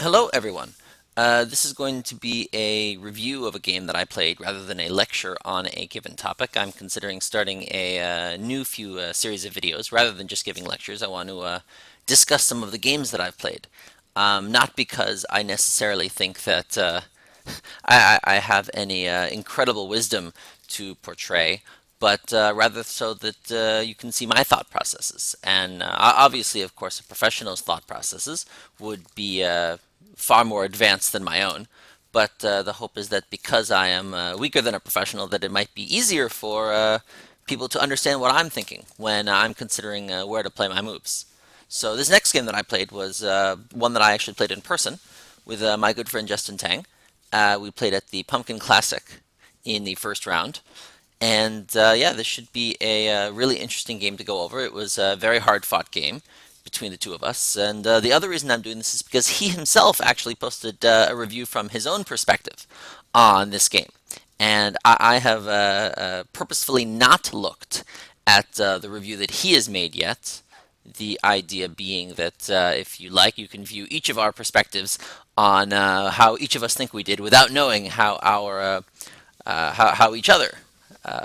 Hello, everyone. This is going to be a review of a game that I played rather than a lecture on a given topic. I'm considering starting a new few series of videos rather than just giving lectures. I want to discuss some of the games that I've played. Not because I necessarily think that I have any incredible wisdom to portray, but rather so that you can see my thought processes. And obviously, of course, a professional's thought processes would be far more advanced than my own. But the hope is that because I am weaker than a professional, that it might be easier for people to understand what I'm thinking when I'm considering where to play my moves. So this next game that I played was one that I actually played in person with my good friend Justin Teng. We played at the Pumpkin Classic in the first round. And yeah, this should be a really interesting game to go over. It was a very hard fought game between the two of us. And the other reason I'm doing this is because he himself actually posted a review from his own perspective on this game. And I have purposefully not looked at the review that he has made yet. The idea being that if you like, you can view each of our perspectives on how each of us think we did without knowing how how each other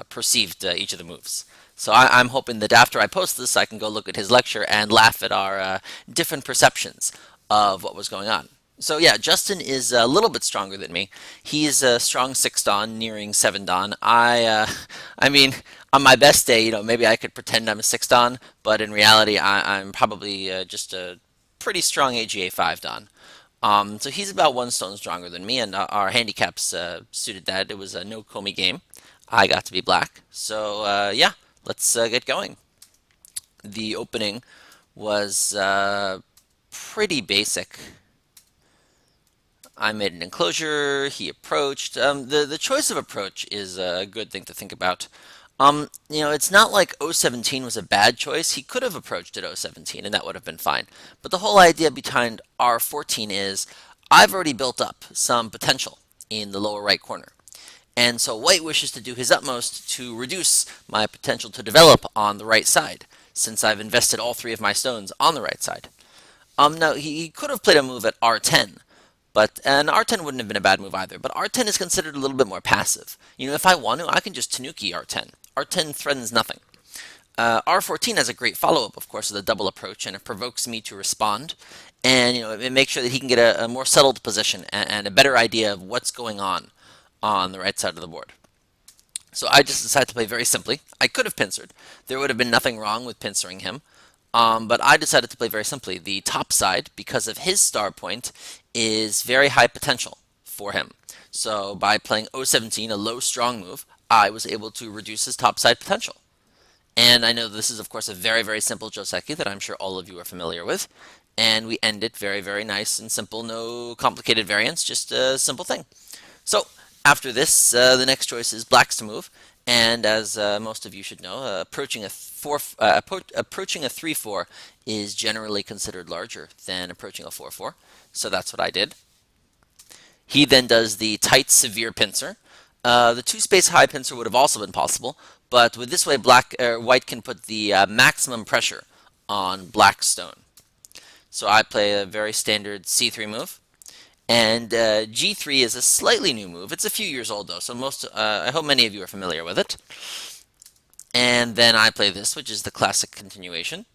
perceived each of the moves. So I'm hoping that after I post this, I can go look at his lecture and laugh at our different perceptions of what was going on. So yeah, Justin is a little bit stronger than me. He's a strong 6 Dan, nearing 7 Dan. I mean, on my best day, maybe I could pretend I'm a 6 Dan, but in reality, I'm probably just a pretty strong AGA 5 Dan. So he's about 1 stone stronger than me, and our handicaps suited that. It was a no komi game. I got to be black. So yeah, let's get going. The opening was pretty basic. I made an enclosure, he approached. The choice of approach is a good thing to think about. It's not like 017 was a bad choice. He could have approached at 017 and that would have been fine. But the whole idea behind R14 is I've already built up some potential in the lower right corner. And so white wishes to do his utmost to reduce my potential to develop on the right side, since I've invested all 3 of my stones on the right side. Now, he could have played a move at R10, and R10 wouldn't have been a bad move either, but R10 is considered a little bit more passive. If I want to, I can just Tanuki R10. R10 threatens nothing. R14 has a great follow-up, of course, with a double approach, and it provokes me to respond. And, it makes sure that he can get a more settled position and a better idea of what's going on the right side of the board. So I just decided to play very simply. I could have pincered. There would have been nothing wrong with pincering him. But I decided to play very simply. The top side, because of his star point, is very high potential for him. So by playing 017, a low strong move, I was able to reduce his top side potential. And I know this is, of course, a very, very simple Joseki that I'm sure all of you are familiar with. And we end it very, very nice and simple, no complicated variants, just a simple thing. So after this, the next choice is black's to move. And as most of you should know, approaching a 3-4 is generally considered larger than approaching a 4-4. So that's what I did. He then does the tight, severe pincer. The 2-space high pincer would have also been possible, but with this way, white can put the maximum pressure on black stone. So I play a very standard C3 move. And G3 is a slightly new move. It's a few years old, though, so I hope many of you are familiar with it. And then I play this, which is the classic continuation.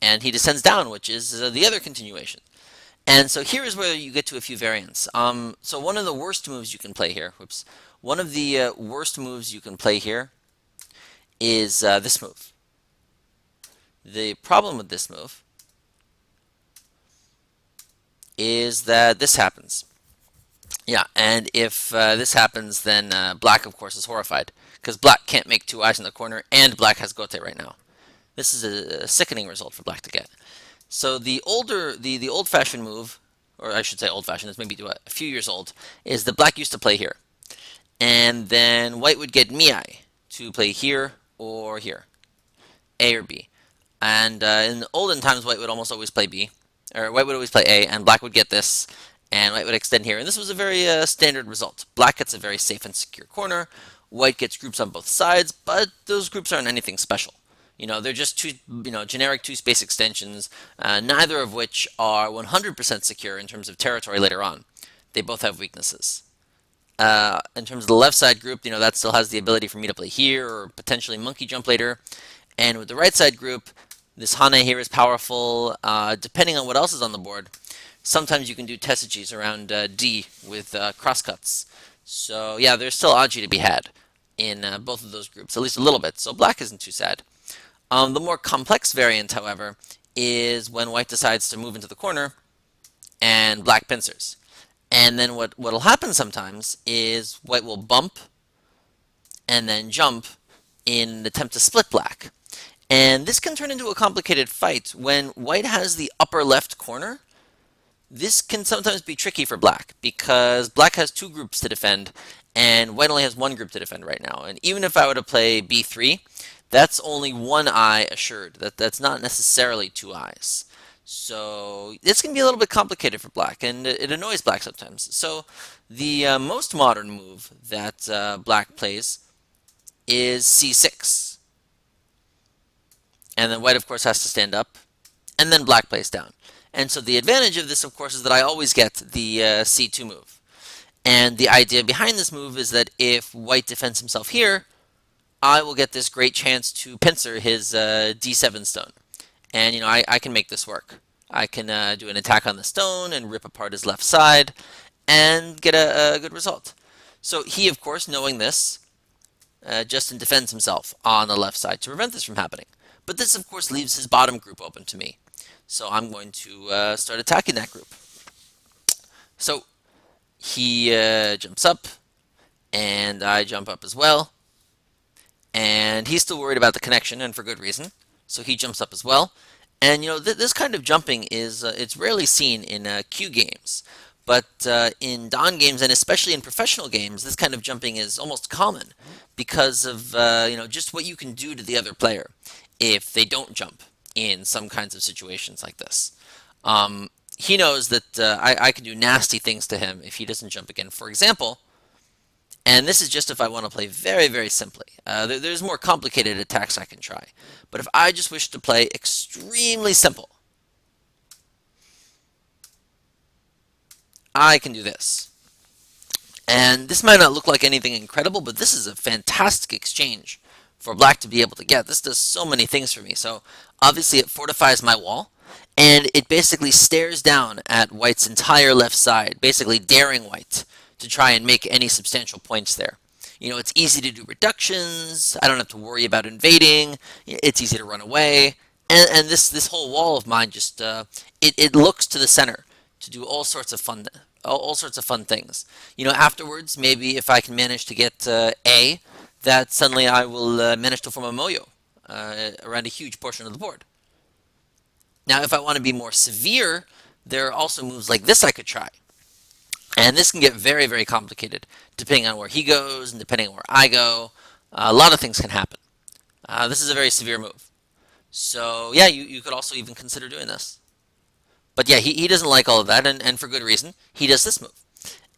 And he descends down, which is the other continuation. And so here is where you get to a few variants. So one of the worst moves you can play here, one of the worst moves you can play here is this move. The problem with this move is that this happens. Yeah, and if this happens, then black, of course, is horrified, because black can't make 2 eyes in the corner, and black has Gote right now. This is a sickening result for black to get. So the old-fashioned move, or I should say old-fashioned, it's maybe a few years old, is that black used to play here. And then white would get Miai to play here or here, A or B. And in the olden times, white would almost always play B. Or white would always play A, and black would get this, and white would extend here. And this was a very standard result. Black gets a very safe and secure corner. White gets groups on both sides, but those groups aren't anything special. They're just two, generic two space extensions, neither of which are 100% secure in terms of territory later on. They both have weaknesses. In terms of the left side group, that still has the ability for me to play here or potentially monkey jump later. And with the right side group, this Hane here is powerful. Depending on what else is on the board, sometimes you can do Tessagis around D with crosscuts. So yeah, there's still AGA to be had in both of those groups, at least a little bit. So black isn't too sad. The more complex variant, however, is when white decides to move into the corner and black pincers. And then what'll happen sometimes is white will bump and then jump in an attempt to split black. And this can turn into a complicated fight. When white has the upper left corner, this can sometimes be tricky for black because black has two groups to defend and white only has one group to defend right now. And even if I were to play b3, that's only one eye assured. That's not necessarily two eyes. So this can be a little bit complicated for black, and it annoys black sometimes. So the most modern move that black plays is c6. And then white, of course, has to stand up, and then black plays down. And so the advantage of this, of course, is that I always get the c2 move. And the idea behind this move is that if white defends himself here, I will get this great chance to pincer his d7 stone. And, I can make this work. I can do an attack on the stone and rip apart his left side and get a good result. So he, of course, knowing this, Justin defends himself on the left side to prevent this from happening. But this, of course, leaves his bottom group open to me. So I'm going to start attacking that group. So he jumps up, and I jump up as well. And he's still worried about the connection, and for good reason. So he jumps up as well. And this kind of jumping is it's rarely seen in Q games, but in Don games and especially in professional games, this kind of jumping is almost common because of just what you can do to the other player if they don't jump in some kinds of situations like this. He knows that I can do nasty things to him if he doesn't jump again. For example, and this is just if I want to play very, very simply. There's more complicated attacks I can try. But if I just wish to play extremely simple, I can do this. And this might not look like anything incredible, but this is a fantastic exchange for black to be able to get. This does so many things for me. So obviously it fortifies my wall, and it basically stares down at white's entire left side, basically daring white to try and make any substantial points there. It's easy to do reductions. I don't have to worry about invading. It's easy to run away. And this whole wall of mine just it looks to the center to do all sorts of fun things. Afterwards, maybe if I can manage to get A, that suddenly I will manage to form a moyo around a huge portion of the board. Now, if I want to be more severe, there are also moves like this I could try. And this can get very, very complicated, depending on where he goes and depending on where I go. A lot of things can happen. This is a very severe move. So, yeah, you could also even consider doing this. But yeah, he doesn't like all of that, and for good reason. He does this move.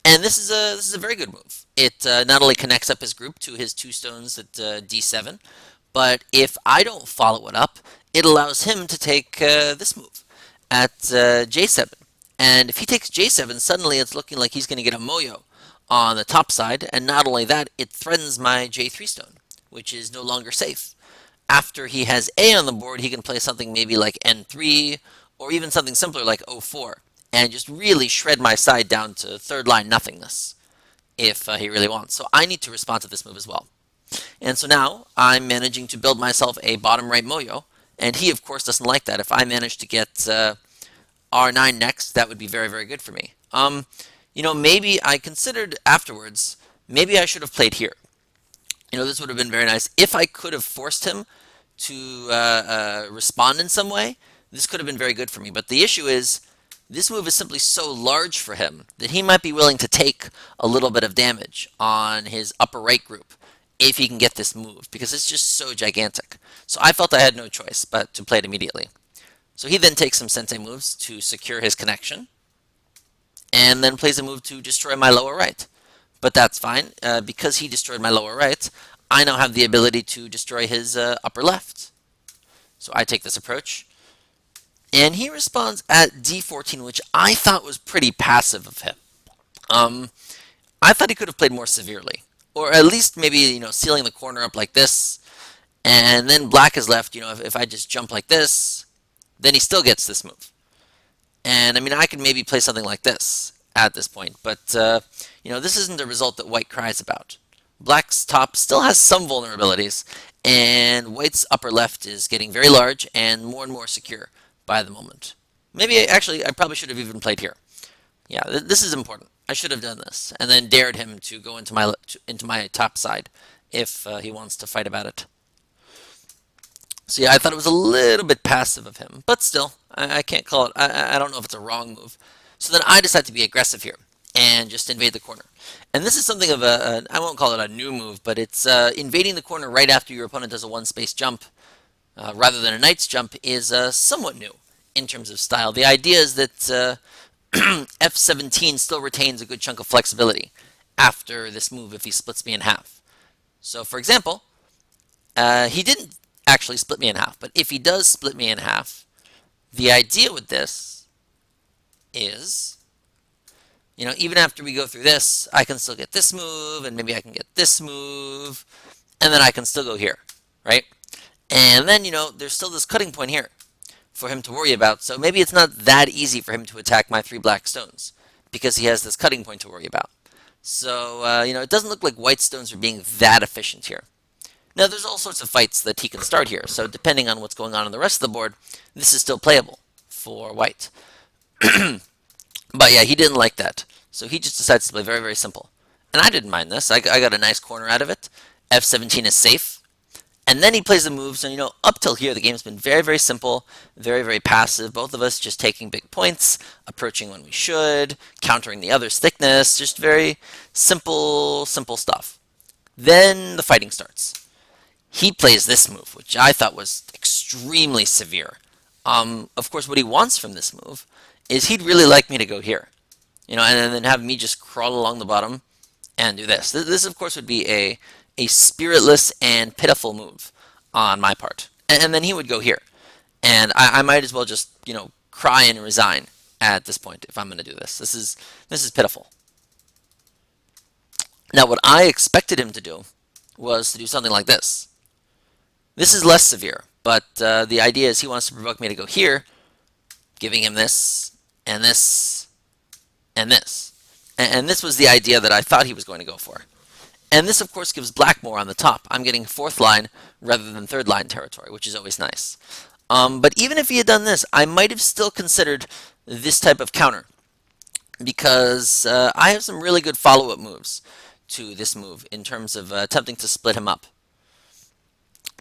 And this is a very good move. It not only connects up his group to his two stones at d7, but if I don't follow it up, it allows him to take this move at j7. And if he takes j7, suddenly it's looking like he's going to get a moyo on the top side. And not only that, it threatens my j3 stone, which is no longer safe. After he has a on the board, he can play something maybe like n3 or even something simpler like o4 and just really shred my side down to third line nothingness if he really wants. So I need to respond to this move as well. And so now I'm managing to build myself a bottom right moyo, and he of course doesn't like that. If I manage to get r9 next, that would be very, very good for me. Maybe I considered afterwards, maybe I should have played here. This would have been very nice. If I could have forced him to respond in some way, this could have been very good for me. But the issue is, this move is simply so large for him that he might be willing to take a little bit of damage on his upper right group if he can get this move, because it's just so gigantic. So I felt I had no choice but to play it immediately. So he then takes some sensei moves to secure his connection, and then plays a move to destroy my lower right. But that's fine, because he destroyed my lower right, I now have the ability to destroy his upper left. So I take this approach, and he responds at d14, which I thought was pretty passive of him. Um, I thought he could have played more severely, or at least maybe sealing the corner up like this, and then black is left. If I just jump like this, then he still gets this move. And I mean, I could maybe play something like this at this point, but this isn't a result that white cries about. Black's top still has some vulnerabilities, and white's upper left is getting very large and more secure by the moment. Maybe actually, I probably should have even played here. Yeah, this is important. I should have done this, and then dared him to go into my top side if he wants to fight about it. So yeah, I thought it was a little bit passive of him, but still, I can't call it. I don't know if it's a wrong move. So then I decide to be aggressive here and just invade the corner. And this is something of I won't call it a new move, but it's invading the corner right after your opponent does a one-space jump rather than a knight's jump is somewhat new in terms of style. The idea is that f17 still retains a good chunk of flexibility after this move if he splits me in half. So for example, he didn't actually split me in half, but if he does split me in half, the idea with this is, even after we go through this, I can still get this move, and maybe I can get this move, and then I can still go here, right? And then, there's still this cutting point here for him to worry about, so maybe it's not that easy for him to attack my 3 black stones, because he has this cutting point to worry about. So, it doesn't look like white stones are being that efficient here. Now, there's all sorts of fights that he can start here, so depending on what's going on the rest of the board, this is still playable for white. But yeah, he didn't like that, so he just decides to play very, very simple. And I didn't mind this. I got a nice corner out of it. f17 is safe. And then he plays the moves, and up till here, the game's been very, very simple, very, very passive. Both of us just taking big points, approaching when we should, countering the other's thickness, just very simple stuff. Then the fighting starts. He plays this move, which I thought was extremely severe. Of course, what he wants from this move is he'd really like me to go here, and then have me just crawl along the bottom and do this. This, of course, would be a spiritless and pitiful move on my part. And then he would go here. And I might as well just, cry and resign at this point if I'm going to do this. This is pitiful. Now, what I expected him to do was to do something like this. This is less severe, but the idea is he wants to provoke me to go here, giving him this, and this, and this. And this was the idea that I thought he was going to go for. And this, of course, gives black more on the top. I'm getting 4th line rather than 3rd line territory, which is always nice. But even if he had done this, I might have still considered this type of counter, because I have some really good follow-up moves to this move in terms of attempting to split him up.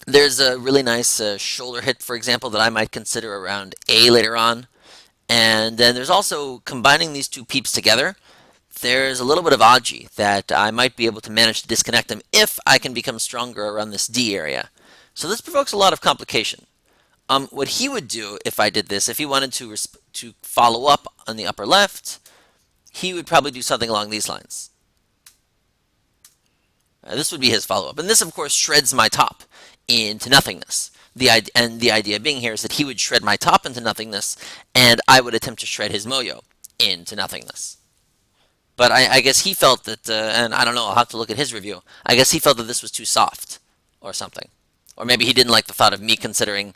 There's a really nice shoulder hit, for example, that I might consider around A later on. And then there's also combining these two peeps together. There's a little bit of AGA that I might be able to manage to disconnect them if I can become stronger around this D area. So this provokes a lot of complication. What he would do if I did this, if he wanted to follow up on the upper left, he would probably do something along these lines. This would be his follow-up. And this, of course, shreds my top into nothingness. The idea being here is that he would shred my top into nothingness, and I would attempt to shred his moyo into nothingness. But I guess he felt that, and I don't know, I'll have to look at his review, I guess he felt that this was too soft, or something. Or maybe he didn't like the thought of me considering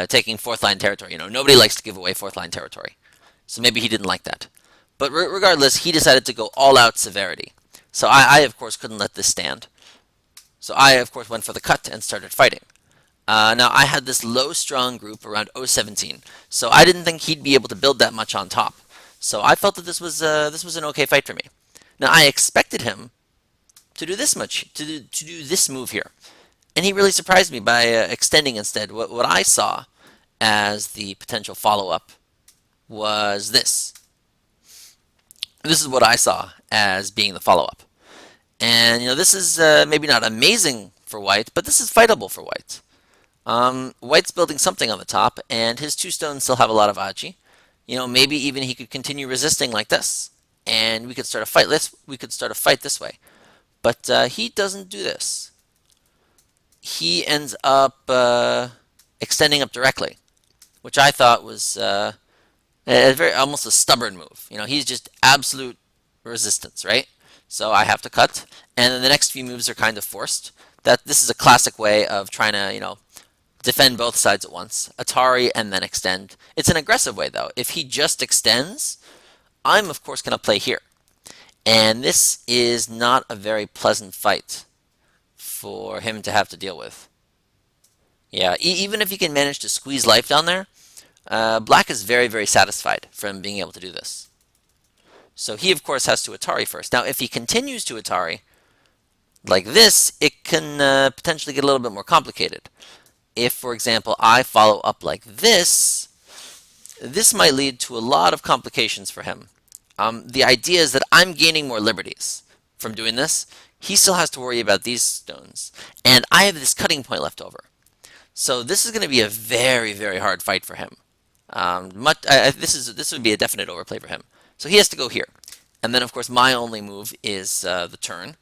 taking 4th line territory. Nobody likes to give away 4th line territory. So maybe he didn't like that. But regardless, he decided to go all-out severity. So I, of course, couldn't let this stand. So I, of course, went for the cut and started fighting. Now, I had this low, strong group around 017, so I didn't think he'd be able to build that much on top. So I felt that this was an okay fight for me. Now, I expected him to do this much, to do this move here. And he really surprised me by extending instead. What I saw as the potential follow-up was this. This is what I saw as being the follow-up. And, this is maybe not amazing for white, but this is fightable for white. White's building something on the top, and his 2 stones still have a lot of AGA. Maybe even he could continue resisting like this, and we could start a fight. We could start a fight this way, but he doesn't do this. He ends up extending up directly, which I thought was a very almost a stubborn move. He's just absolute resistance, right? So I have to cut, and then the next few moves are kind of forced. This is a classic way of trying to defend both sides at once. Atari and then extend. It's an aggressive way though. If he just extends, I'm of course going to play here. And this is not a very pleasant fight for him to have to deal with. Yeah, even if he can manage to squeeze life down there, Black is very, very satisfied from being able to do this. So he, of course, has to Atari first. Now, if he continues to Atari like this, it can potentially get a little bit more complicated. If, for example, I follow up like this might lead to a lot of complications for him. The idea is that I'm gaining more liberties from doing this. He still has to worry about these stones. And I have this cutting point left over. So this is going to be a very, very hard fight for him. This would be a definite overplay for him. So he has to go here. And then, of course, my only move is the turn.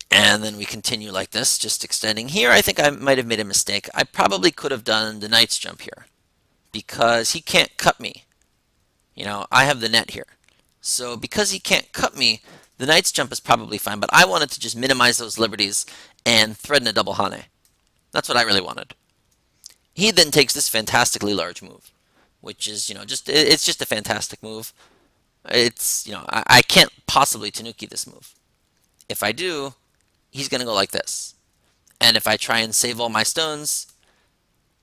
And then we continue like this, just extending. Here, I think I might have made a mistake. I probably could have done the knight's jump here, because he can't cut me. I have the net here. So because he can't cut me, the knight's jump is probably fine, but I wanted to just minimize those liberties and threaten a double hane. That's what I really wanted. He then takes this fantastically large move, which is, it's just a fantastic move. It's, I can't possibly tanuki this move. If I do, he's going to go like this. And if I try and save all my stones,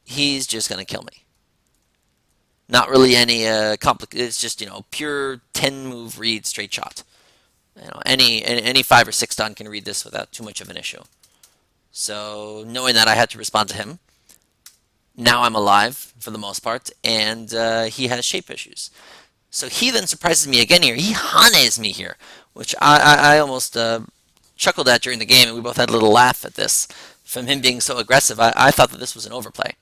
he's just going to kill me. Not really any complicated. It's just pure 10-move read straight shot. Any 5 or 6 dan can read this without too much of an issue. So knowing that, I had to respond to him. Now I'm alive for the most part, and he has shape issues. So he then surprises me again here. He hanes me here, which I almost chuckled at during the game, and we both had a little laugh at this from him being so aggressive. I thought that this was an overplay.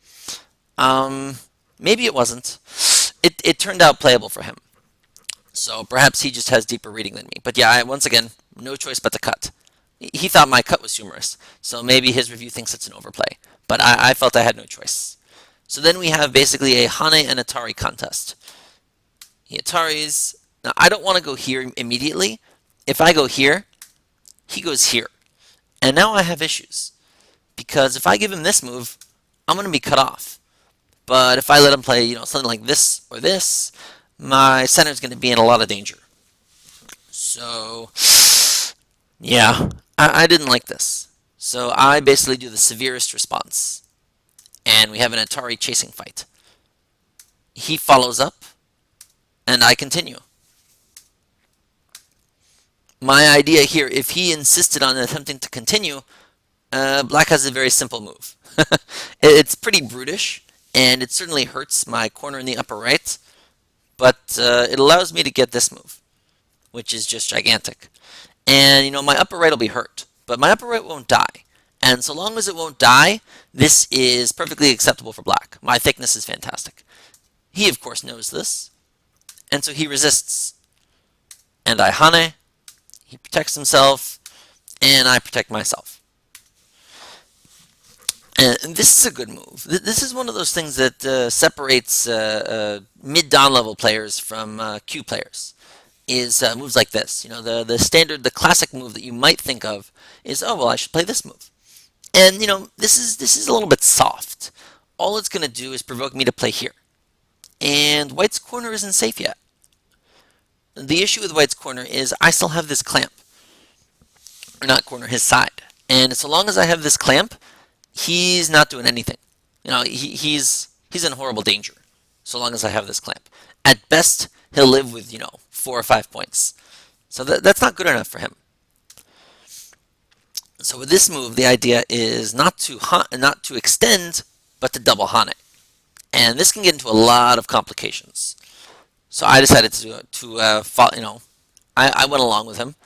Maybe it wasn't. It turned out playable for him. So perhaps he just has deeper reading than me. But yeah, once again, no choice but to cut. He thought my cut was humorous, so maybe his review thinks it's an overplay. But I felt I had no choice. So then we have basically a hane and Atari contest. He Ataris. Now I don't want to go here immediately. If I go here, he goes here. And now I have issues. Because if I give him this move, I'm going to be cut off. But if I let him play, something like this or this, my center is going to be in a lot of danger. So, yeah, I didn't like this. So I basically do the severest response. And we have an Atari chasing fight. He follows up, and I continue. My idea here, if he insisted on attempting to continue, Black has a very simple move. It's pretty brutish, and it certainly hurts my corner in the upper right, but it allows me to get this move, which is just gigantic. And, my upper right will be hurt, but my upper right won't die. And so long as it won't die, this is perfectly acceptable for Black. My thickness is fantastic. He, of course, knows this, and so he resists. And I hane, he protects himself, and I protect myself. And this is a good move. This is one of those things that separates mid-dan level players from Q players. Is moves like this. The standard, the classic move that you might think of is, oh well, I should play this move. And this is a little bit soft. All it's going to do is provoke me to play here. And White's corner isn't safe yet. The issue with White's corner is I still have this clamp. Or not corner, his side. And so long as I have this clamp, he's not doing anything. He's in horrible danger so long as I have this clamp. At best, he'll live with 4 or 5 points. So that's not good enough for him. So with this move, the idea is not to extend, but to double hane. And this can get into a lot of complications. So I decided to follow. I went along with him.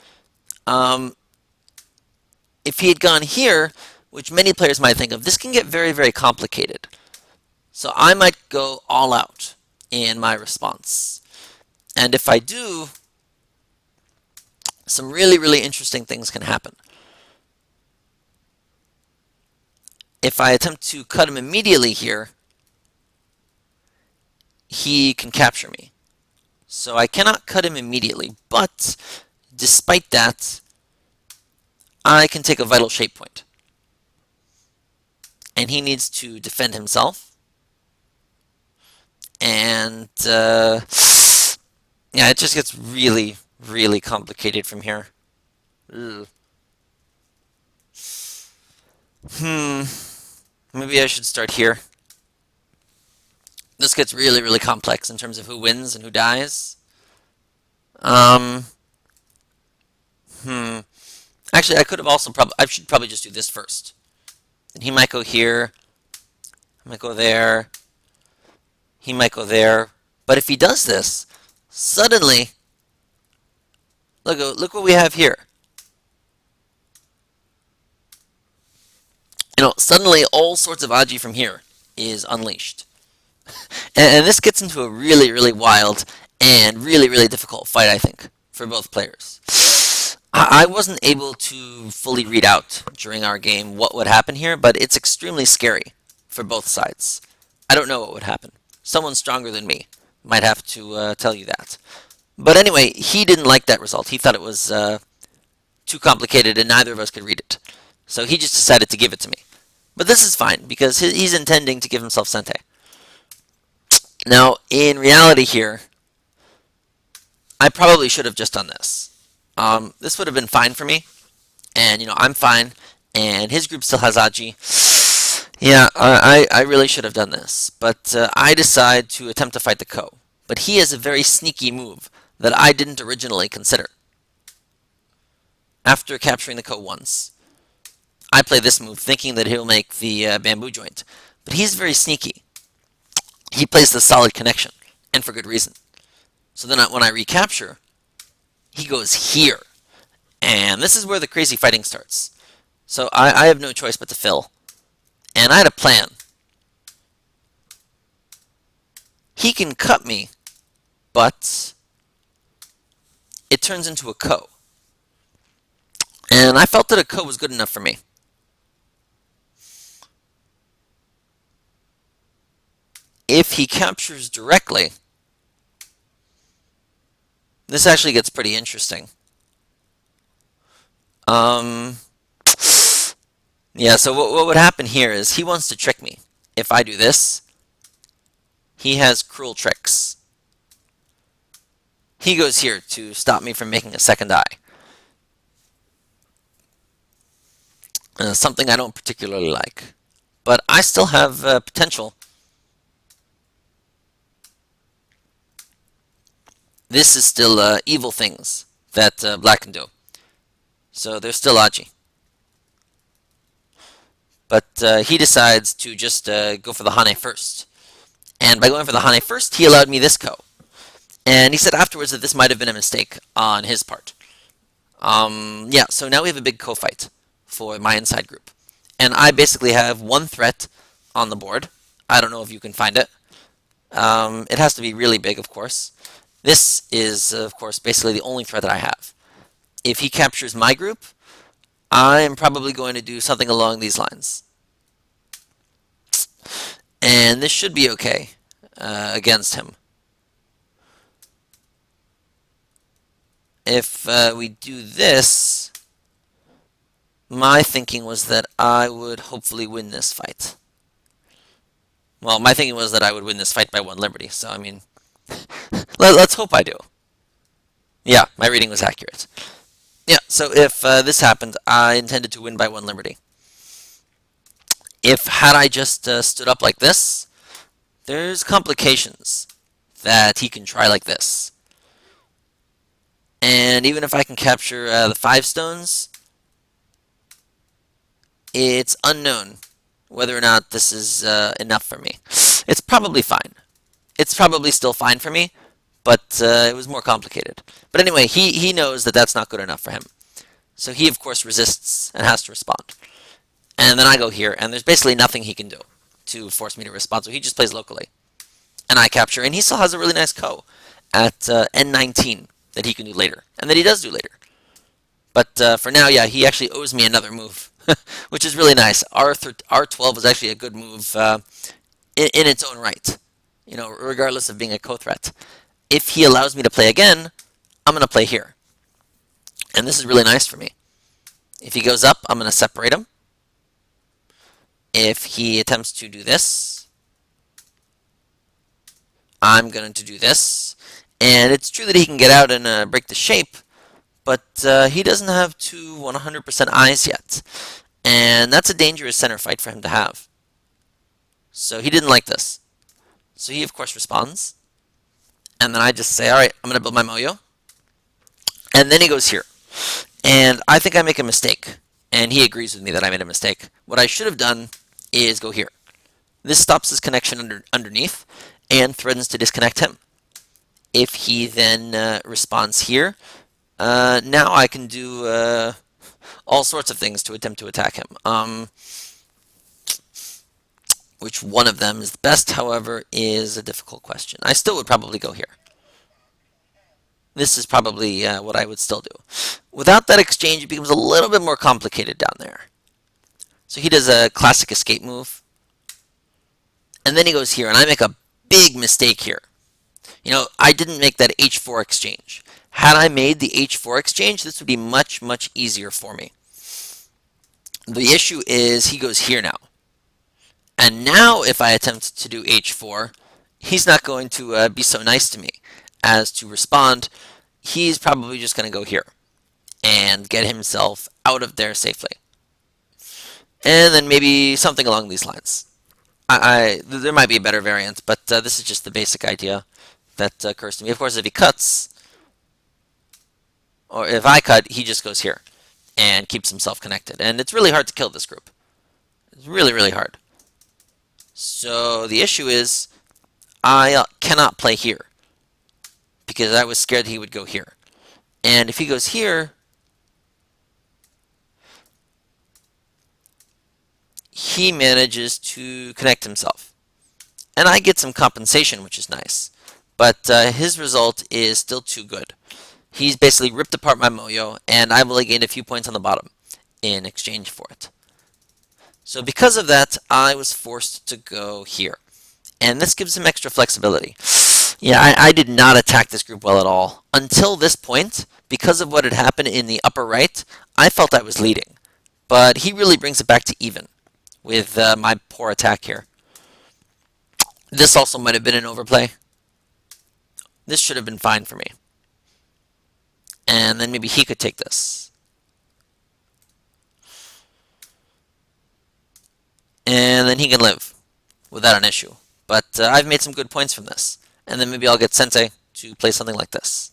If he had gone here, which many players might think of, this can get very, very complicated. So I might go all out in my response. And if I do, some really, really interesting things can happen. if I attempt to cut him immediately here, he can capture me. So I cannot cut him immediately, but despite that, I can take a vital shape point. And he needs to defend himself. And yeah, it just gets really, really complicated from here. Ugh. Maybe I should start here. This gets really, really complex in terms of who wins and who dies. Um, hmm. Actually, I could have also I should probably just do this first. And he might go here. I might go there. He might go there. But if he does this, suddenly, look what we have here. Suddenly all sorts of AGA from here is unleashed. And this gets into a really, really wild and really, really difficult fight, I think, for both players. I wasn't able to fully read out during our game what would happen here, but it's extremely scary for both sides. I don't know what would happen. Someone stronger than me might have to tell you that. But anyway, he didn't like that result. He thought it was too complicated and neither of us could read it. So he just decided to give it to me. But this is fine, because he's intending to give himself Sente. Now, in reality here, I probably should have just done this. This would have been fine for me, and I'm fine, and his group still has AGA. Yeah, I really should have done this, but I decide to attempt to fight the Ko. But he has a very sneaky move that I didn't originally consider. After capturing the Ko once, I play this move thinking that he'll make the bamboo joint, but he's very sneaky. He plays the solid connection, and for good reason. So then when I recapture, he goes here. And this is where the crazy fighting starts. So I have no choice but to fill. And I had a plan. He can cut me, but it turns into a Ko. And I felt that a Ko was good enough for me. If he captures directly, this actually gets pretty interesting. Yeah, so what would happen here is he wants to trick me. If I do this, he has cruel tricks. He goes here to stop me from making a second eye. Something I don't particularly like. But I still have potential. This is still evil things that black can do. So there's still AGA. But he decides to just go for the Hane first. And by going for the Hane first, he allowed me this Ko. And he said afterwards that this might have been a mistake on his part. Yeah, so now we have a big Ko fight for my inside group. And I basically have one threat on the board. I don't know if you can find it. It has to be really big, of course. This is, of course, basically the only threat that I have. If he captures my group, I am probably going to do something along these lines. And this should be okay against him. If we do this, my thinking was that I would hopefully win this fight. Well, my thinking was that I would win this fight by 1 liberty, so I mean, let's hope I do. Yeah, my reading was accurate. Yeah, so if this happened, I intended to win by 1 liberty. Had I just stood up like this, there's complications that he can try like this. And even if I can capture the 5 stones, it's unknown whether or not this is enough for me. It's probably fine. It's probably still fine for me, but it was more complicated. But anyway, he knows that that's not good enough for him. So he, of course, resists and has to respond. And then I go here, and there's basically nothing he can do to force me to respond, so he just plays locally. And I capture, and he still has a really nice Ko at N19 that he can do later, and that he does do later. But for now, yeah, he actually owes me another move. which is really nice. R12 is actually a good move in its own right, regardless of being a co-threat. If he allows me to play again, I'm going to play here. And this is really nice for me. If he goes up, I'm going to separate him. If he attempts to do this, I'm going to do this. And it's true that he can get out and break the shape, but he doesn't have two 100% eyes yet. And that's a dangerous center fight for him to have. So he didn't like this. So he, of course, responds. And then I just say, all right, I'm going to build my Moyo. And then he goes here. And I think I make a mistake. And he agrees with me that I made a mistake. What I should have done is go here. This stops his connection underneath and threatens to disconnect him. If he then responds here, now I can do all sorts of things to attempt to attack him. Which one of them is the best, however, is a difficult question. I still would probably go here. This is probably what I would still do. Without that exchange, it becomes a little bit more complicated down there. So he does a classic escape move. And then he goes here, and I make a big mistake here. I didn't make that h4 exchange. Had I made the h4 exchange, this would be much, much easier for me. The issue is he goes here now. And now if I attempt to do h4, he's not going to be so nice to me as to respond. He's probably just going to go here and get himself out of there safely. And then maybe something along these lines. There might be a better variant, but this is just the basic idea that occurs to me. Of course, if he cuts, or if I cut, he just goes here and keeps himself connected. And it's really hard to kill this group. It's really, really hard. So the issue is I cannot play here because I was scared he would go here. And if he goes here, he manages to connect himself. And I get some compensation, which is nice. But his result is still too good. He's basically ripped apart my Moyo, and I've only gained a few points on the bottom in exchange for it. So because of that, I was forced to go here. And this gives him extra flexibility. Yeah, I did not attack this group well at all. Until this point, because of what had happened in the upper right, I felt I was leading. But he really brings it back to even with my poor attack here. This also might have been an overplay. This should have been fine for me. And then maybe he could take this. And then he can live without an issue. But I've made some good points from this. And then maybe I'll get Sensei to play something like this.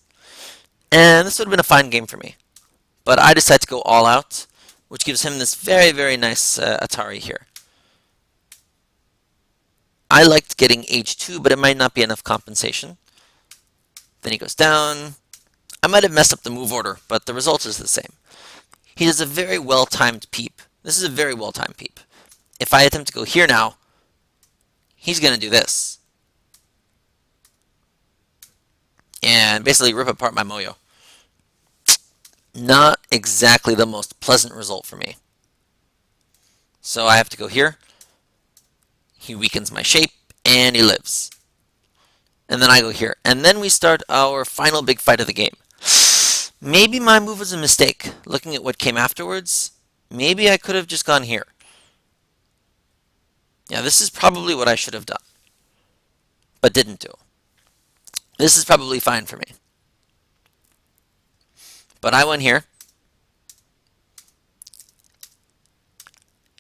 And this would have been a fine game for me. But I decided to go all out, which gives him this very, very nice Atari here. I liked getting H2, but it might not be enough compensation. Then he goes down. I might have messed up the move order, but the result is the same. He does a very well-timed peep. This is a very well-timed peep. If I attempt to go here now, he's going to do this. And basically rip apart my Moyo. Not exactly the most pleasant result for me. So I have to go here. He weakens my shape, and he lives. And then I go here. And then we start our final big fight of the game. Maybe my move was a mistake. Looking at what came afterwards, maybe I could have just gone here. Yeah, this is probably what I should have done, but didn't do. This is probably fine for me. But I went here,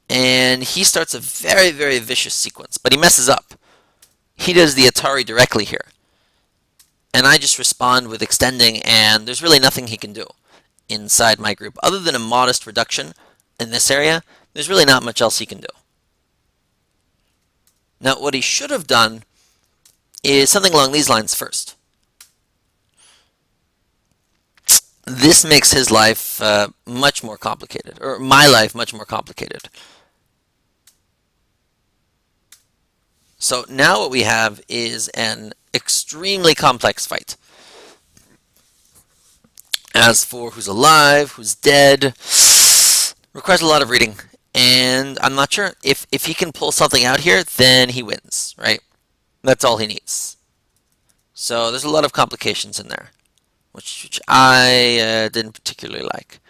and he starts a very, very vicious sequence, but he messes up. He does the Atari directly here, and I just respond with extending, and there's really nothing he can do inside my group. Other than a modest reduction in this area, there's really not much else he can do. Now, what he should have done is something along these lines first. This makes his life much more complicated, or my life much more complicated. So now what we have is an extremely complex fight. As for who's alive, who's dead, requires a lot of reading, and I'm not sure if he can pull something out here, then he wins, right? That's all he needs. So there's a lot of complications in there, which I didn't particularly like.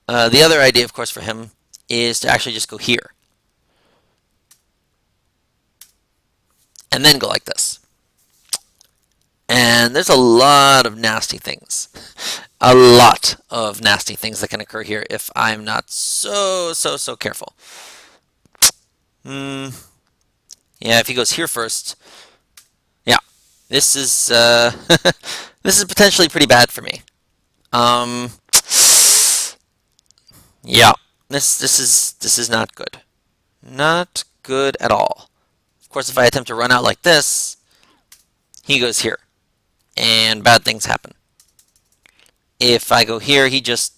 The other idea, of course, for him is to actually just go here and then go like this. And there's a lot of nasty things. A lot of nasty things that can occur here if I'm not so careful. Yeah, if he goes here first, yeah, this is this is potentially pretty bad for me. Yeah, this is not good. Not good at all. Of course, if I attempt to run out like this, he goes here, and bad things happen. If I go here, he just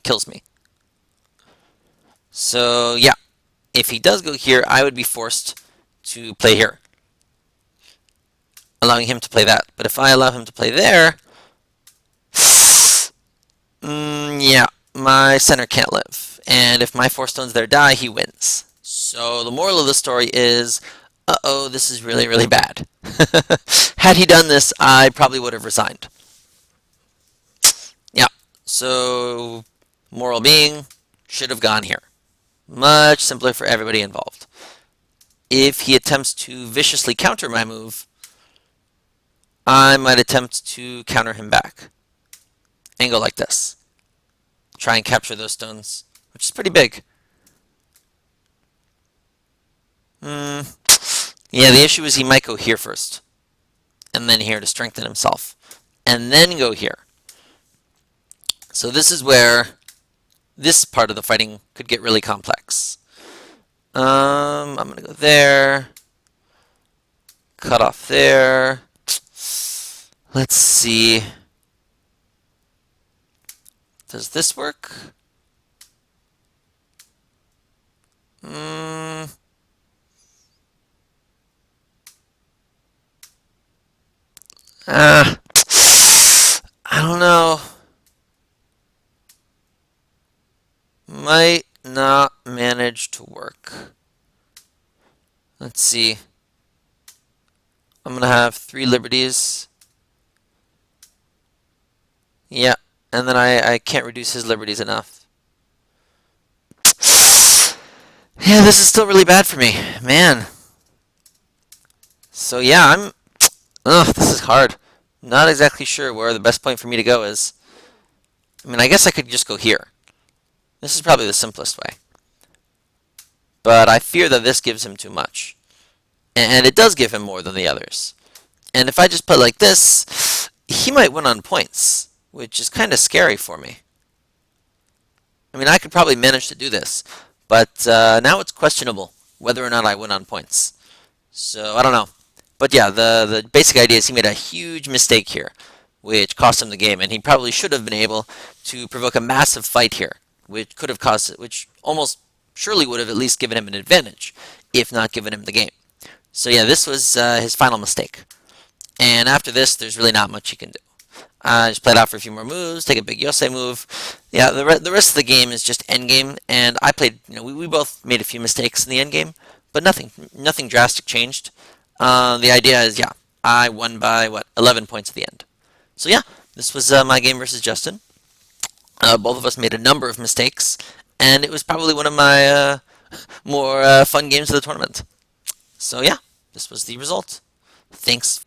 kills me. So yeah, if he does go here, I would be forced to play here, allowing him to play that. But if I allow him to play there, yeah, my center can't live. And if my 4 stones there die, he wins. So the moral of the story is, uh-oh, this is really bad. Had he done this, I probably would have resigned. Yeah, so moral being, should have gone here. Much simpler for everybody involved. If he attempts to viciously counter my move, I might attempt to counter him back and go like this. Try and capture those stones, which is pretty big. Yeah, the issue is he might go here first, and then here to strengthen himself, and then go here. So this is where this part of the fighting could get really complex. I'm going to go there, cut off there. Let's see. Does this work? I don't know. Might not manage to work. Let's see. I'm going to have 3 liberties. Yeah, and then I can't reduce his liberties enough. Yeah, this is still really bad for me, man. So yeah, this is hard. Not exactly sure where the best point for me to go is. I mean, I guess I could just go here. This is probably the simplest way. But I fear that this gives him too much. And it does give him more than the others. And if I just play like this, he might win on points, which is kind of scary for me. I mean, I could probably manage to do this, but now it's questionable whether or not I win on points. So, I don't know. But yeah, the basic idea is he made a huge mistake here, which cost him the game, and he probably should have been able to provoke a massive fight here, which could have caused it, which almost surely would have at least given him an advantage, if not given him the game. So yeah, this was his final mistake. And after this, there's really not much he can do. Just play it out for a few more moves, take a big Yosei move. Yeah, the rest of the game is just endgame, and I played, we both made a few mistakes in the endgame, but nothing drastic changed. The idea is, yeah, I won by, 11 points at the end. So yeah, this was my game versus Justin. Both of us made a number of mistakes, and it was probably one of my more fun games of the tournament. So yeah, this was the result. Thanks